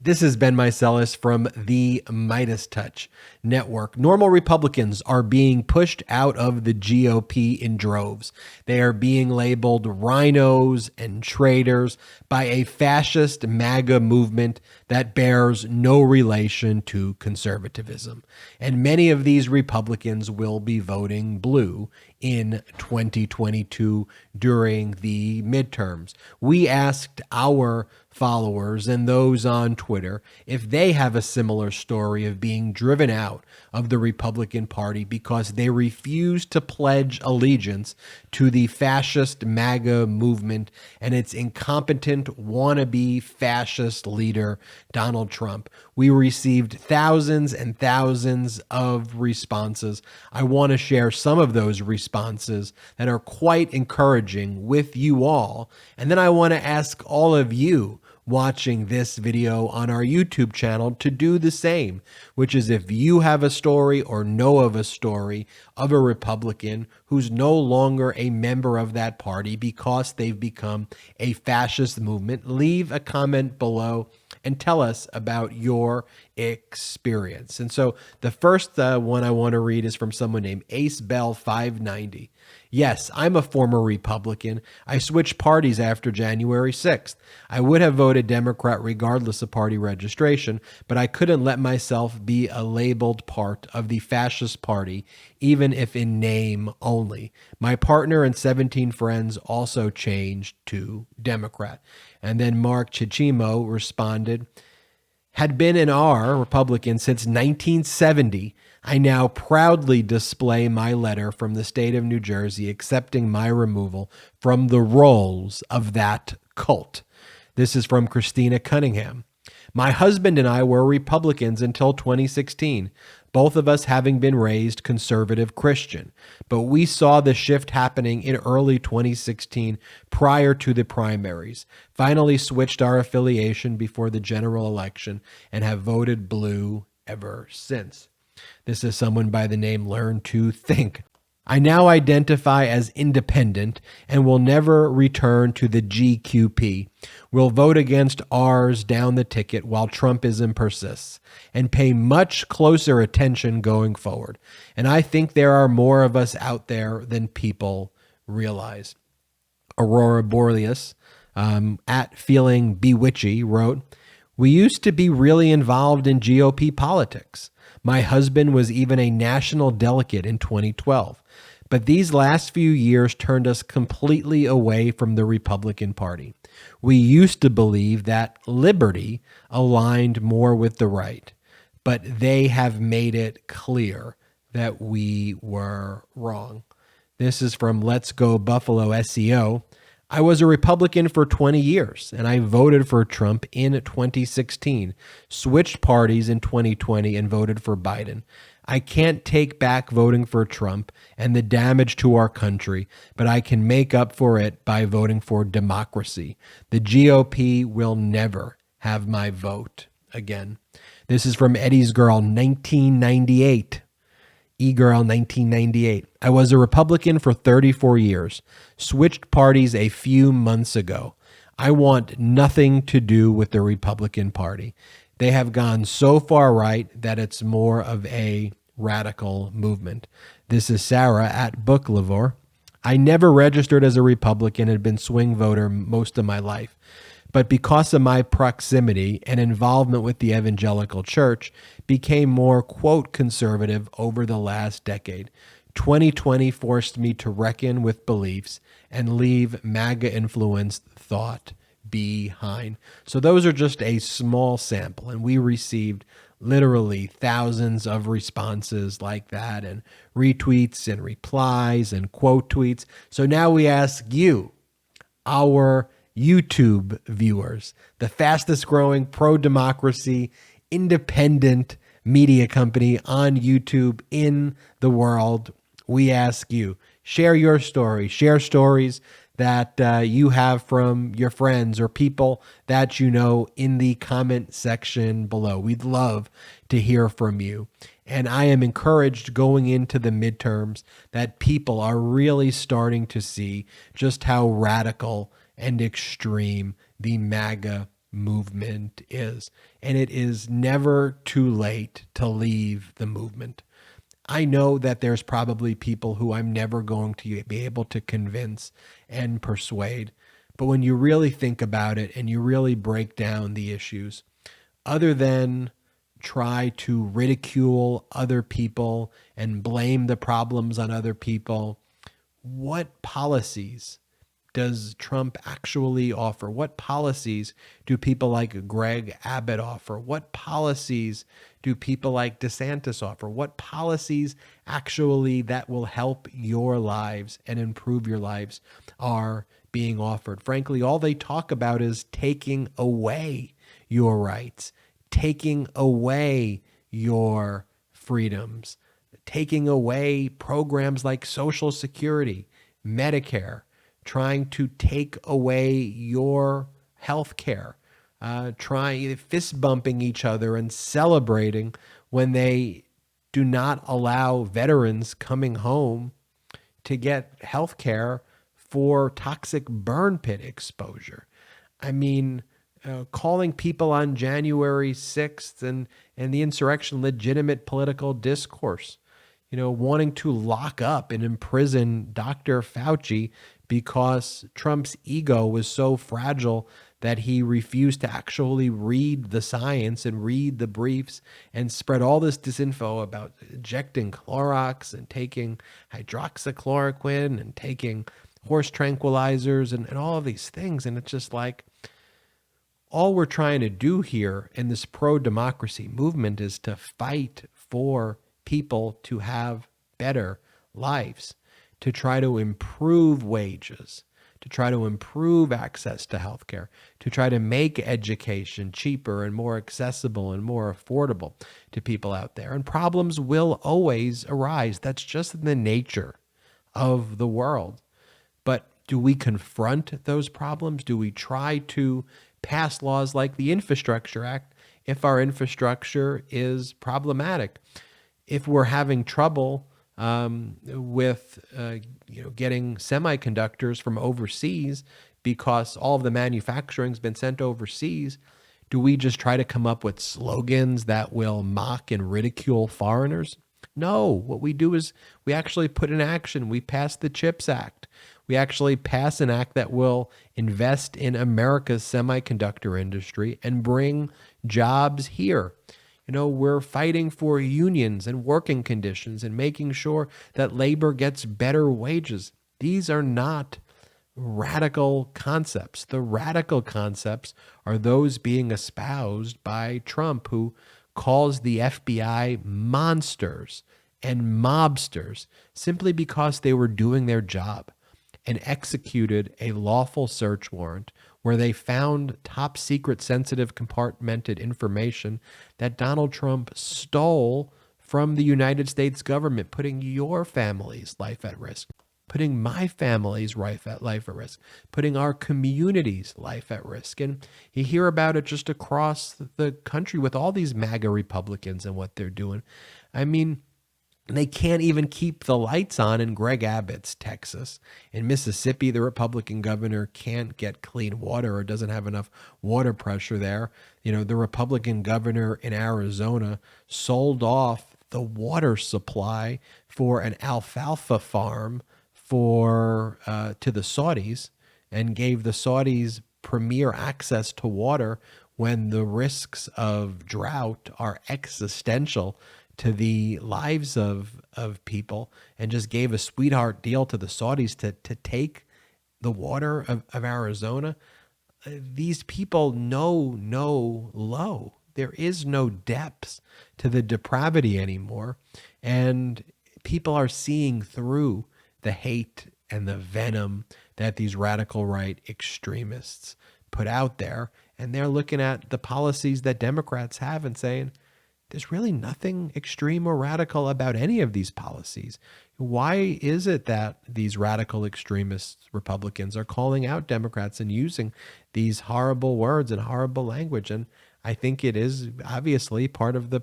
This is Ben Meiselas from the MeidasTouch network. Normal Republicans are being pushed out of the GOP in droves. They are being labeled rhinos and traitors by a fascist MAGA movement that bears no relation to conservatism. And many of these Republicans will be voting blue in 2022 during the midterms. We asked our followers and those on Twitter if they have a similar story of being driven out of the Republican Party because they refuse to pledge allegiance to the fascist MAGA movement and its incompetent wannabe fascist leader, Donald Trump. We received thousands and thousands of responses. I want to share some of those responses that are quite encouraging with you all. And then I want to ask all of you watching this video on our YouTube channel to do the same, which is if you have a story or know of a story of a Republican who's no longer a member of that party because they've become a fascist movement, leave a comment below and tell us about your experience. And so the first one I want to read is from someone named Ace Bell 590. Yes, I'm a former Republican. I switched parties after January 6th. I would have voted Democrat regardless of party registration, but I couldn't let myself be a labeled part of the fascist party, even if in name only. My partner and 17 friends also changed to Democrat. And then Mark Chichimo responded, had been an R Republican since 1970. I now proudly display my letter from the state of New Jersey accepting my removal from the rolls of that cult. This is from Christina Cunningham. My husband and I were Republicans until 2016, both of us having been raised conservative Christian. But we saw the shift happening in early 2016 prior to the primaries, finally switched our affiliation before the general election, and have voted blue ever since. This is someone by the name Learn to Think. I now identify as independent and will never return to the GQP. We'll vote against R's down the ticket while Trumpism persists and pay much closer attention going forward. And I think there are more of us out there than people realize. Aurora Borealis at Feeling Bewitchy wrote, we used to be really involved in GOP politics. My husband was even a national delegate in 2012. But these last few years turned us completely away from the Republican Party. We used to believe that liberty aligned more with the right, but they have made it clear that we were wrong. This is from Let's Go Buffalo SEO. I was a Republican for 20 years, and I voted for Trump in 2016, switched parties in 2020, and voted for Biden. I can't take back voting for Trump and the damage to our country, but I can make up for it by voting for democracy. The GOP will never have my vote again. This is from Eddie's Girl, 1998. E-Girl 1998. I was a Republican for 34 years, switched parties a few months ago. I want nothing to do with the Republican Party. They have gone so far right that it's more of a radical movement. This is Sarah at Booklavor. I never registered as a Republican and had been swing voter most of my life. But because of my proximity and involvement with the evangelical church, became more, quote, conservative over the last decade. 2020 forced me to reckon with beliefs and leave MAGA-influenced thought behind. So those are just a small sample, and we received literally thousands of responses like that, and retweets and replies and quote tweets. So now we ask you, our YouTube viewers, the fastest growing pro-democracy independent media company on YouTube in the world, we ask you, share your story, share stories that you have from your friends or people that you know in the comment section below. We'd love to hear from you. And I am encouraged going into the midterms that people are really starting to see just how radical and extreme the MAGA movement is. And it is never too late to leave the movement. I know that there's probably people who I'm never going to be able to convince and persuade. But when you really think about it and you really break down the issues, other than try to ridicule other people and blame the problems on other people, what policies does Trump actually offer? What policies do people like Greg Abbott offer? What policies do people like DeSantis offer? What policies actually that will help your lives and improve your lives are being offered? Frankly, all they talk about is taking away your rights, taking away your freedoms, taking away programs like Social Security, Medicare, trying to take away your health care, trying fist bumping each other and celebrating when they do not allow veterans coming home to get health care for toxic burn pit exposure. I mean, calling people on January 6th and the insurrection legitimate political discourse, wanting to lock up and imprison Dr. Fauci because Trump's ego was so fragile that he refused to actually read the science and read the briefs and spread all this disinfo about injecting Clorox and taking hydroxychloroquine and taking horse tranquilizers and all of these things. And it's just like, all we're trying to do here in this pro-democracy movement is to fight for people to have better lives, to try to improve wages, to try to improve access to healthcare, to try to make education cheaper and more accessible and more affordable to people out there. And problems will always arise. That's just the nature of the world. But do we confront those problems? Do we try to pass laws like the Infrastructure Act if our infrastructure is problematic? If we're having trouble with getting semiconductors from overseas because all of the manufacturing's been sent overseas, do we just try to come up with slogans that will mock and ridicule foreigners? No, what we do is we actually put in action. We pass the CHIPS Act. We actually pass an act that will invest in America's semiconductor industry and bring jobs here. We're fighting for unions and working conditions and making sure that labor gets better wages. These are not radical concepts. The radical concepts are those being espoused by Trump, who calls the FBI monsters and mobsters simply because they were doing their job and executed a lawful search warrant where they found top secret sensitive compartmented information that Donald Trump stole from the United States government, putting your family's life at risk, putting my family's life at risk, putting our community's life at risk. And you hear about it just across the country with all these MAGA Republicans and what they're doing. I mean, they can't even keep the lights on in Greg Abbott's Texas. In Mississippi, the Republican governor can't get clean water or doesn't have enough water pressure there. The Republican governor in Arizona sold off the water supply for an alfalfa farm to the Saudis and gave the Saudis premier access to water when the risks of drought are existential to the lives of people, and just gave a sweetheart deal to the Saudis to take the water of Arizona. These people know no low. There is no depths to the depravity anymore. And people are seeing through the hate and the venom that these radical right extremists put out there. And they're looking at the policies that Democrats have and saying, there's really nothing extreme or radical about any of these policies. Why is it that these radical extremist Republicans are calling out Democrats and using these horrible words and horrible language? And I think it is obviously part of the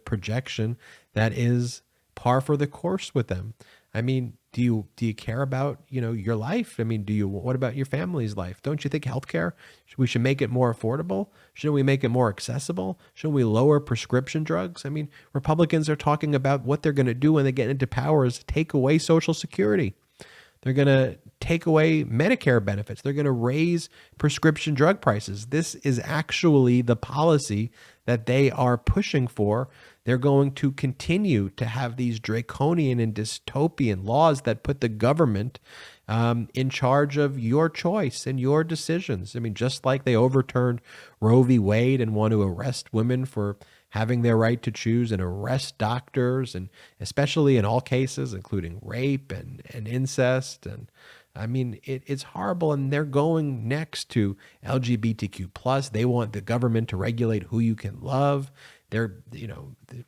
projection that is par for the course with them. I mean, do you care about, your life? I mean, what about your family's life? Don't you think healthcare, we should make it more affordable? Shouldn't we make it more accessible? Shouldn't we lower prescription drugs? I mean, Republicans are talking about what they're going to do when they get into power is take away Social Security. They're going to take away Medicare benefits. They're going to raise prescription drug prices. This is actually the policy that they are pushing for. They're going to continue to have these draconian and dystopian laws that put the government in charge of your choice and your decisions. I mean, just like they overturned Roe v. Wade and want to arrest women for having their right to choose and arrest doctors, and especially in all cases, including rape and incest. And I mean, it's horrible. And they're going next to LGBTQ+. They want the government to regulate who you can love. We're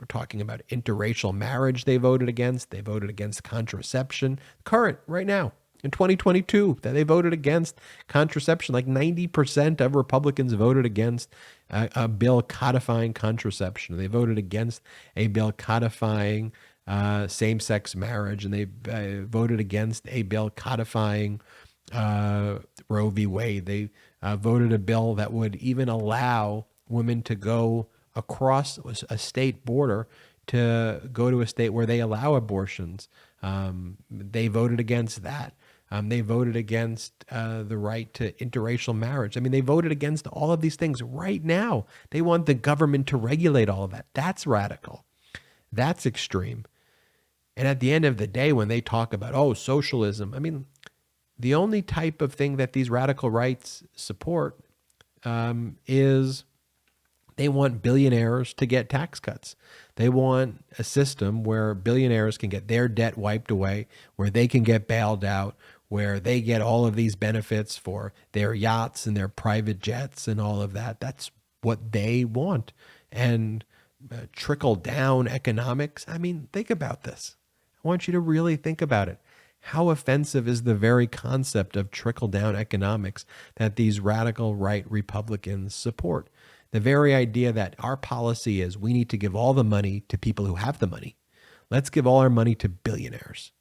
talking about interracial marriage they voted against. They voted against contraception. Current, right now, in 2022, that they voted against contraception. Like 90% of Republicans voted against a bill codifying contraception. They voted against a bill codifying same-sex marriage, and they voted against a bill codifying Roe v. Wade. They voted a bill that would even allow women to go across a state border to go to a state where they allow abortions. They voted against that. They voted against the right to interracial marriage. I mean, they voted against all of these things right now. They want the government to regulate all of that. That's radical. That's extreme. And at the end of the day, when they talk about, socialism, I mean, the only type of thing that these radical rights support is they want billionaires to get tax cuts. They want a system where billionaires can get their debt wiped away, where they can get bailed out, where they get all of these benefits for their yachts and their private jets and all of that. That's what they want. And trickle down economics. I mean, think about this. I want you to really think about it. How offensive is the very concept of trickle down economics that these radical right Republicans support? The very idea that our policy is we need to give all the money to people who have the money. Let's give all our money to billionaires.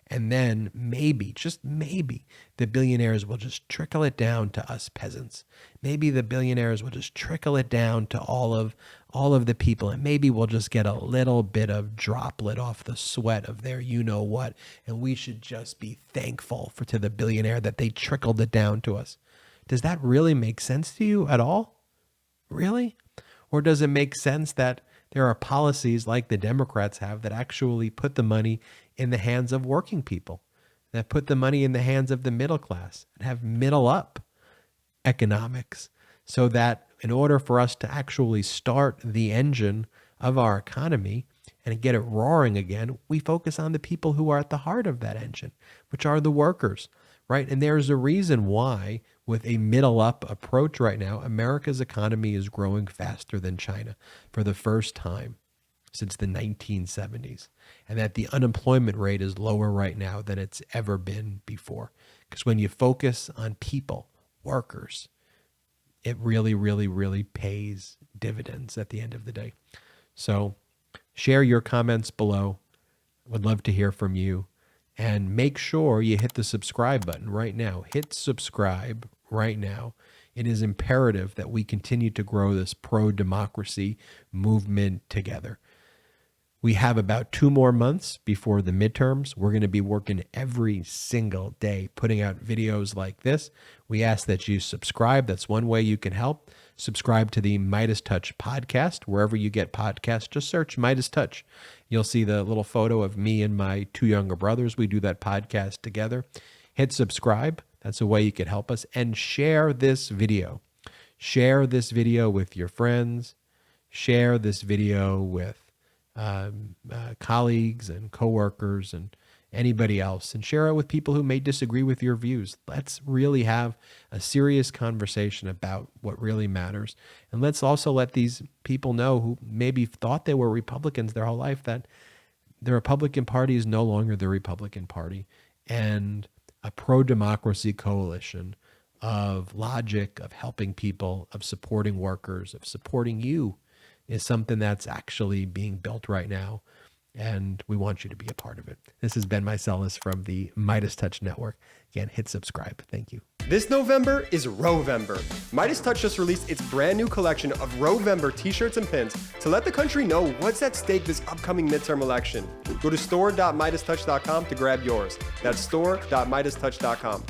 And then maybe, just maybe, the billionaires will just trickle it down to us peasants. Maybe the billionaires will just trickle it down to all of the people. And maybe we'll just get a little bit of droplet off the sweat of their you-know-what. And we should just be thankful to the billionaire that they trickled it down to us. Does that really make sense to you at all? Really? Or does it make sense that there are policies like the Democrats have that actually put the money in the hands of working people, that put the money in the hands of the middle class, and have middle up economics, so that in order for us to actually start the engine of our economy and get it roaring again, we focus on the people who are at the heart of that engine, which are the workers, right? And there's a reason why, with a middle up approach right now, America's economy is growing faster than China for the first time since the 1970s, and that the unemployment rate is lower right now than it's ever been before. Because when you focus on people, workers, it really, really, really pays dividends at the end of the day. So share your comments below. Would love to hear from you. And make sure you hit the subscribe button right now. Hit subscribe right now. It is imperative that we continue to grow this pro-democracy movement together. We have about 2 more months before the midterms. We're going to be working every single day, putting out videos like this. We ask that you subscribe. That's one way you can help. Subscribe to the MeidasTouch podcast. Wherever you get podcasts, just search MeidasTouch. You'll see the little photo of me and my 2 younger brothers. We do that podcast together. Hit subscribe. That's a way you could help us. And share this video. Share this video with your friends. Share this video with colleagues and coworkers and anybody else, and share it with people who may disagree with your views. Let's really have a serious conversation about what really matters. And let's also let these people know who maybe thought they were Republicans their whole life that the Republican Party is no longer the Republican Party, and a pro-democracy coalition of logic, of helping people, of supporting workers, of supporting you is something that's actually being built right now. and we want you to be a part of it. This has been Mycelis from the MeidasTouch Network. Again, hit subscribe. Thank you. This November is Rowvember. MeidasTouch just released its brand new collection of Rowvember t-shirts and pins to let the country know what's at stake this upcoming midterm election. Go to store.meidastouch.com to grab yours. That's store.meidastouch.com.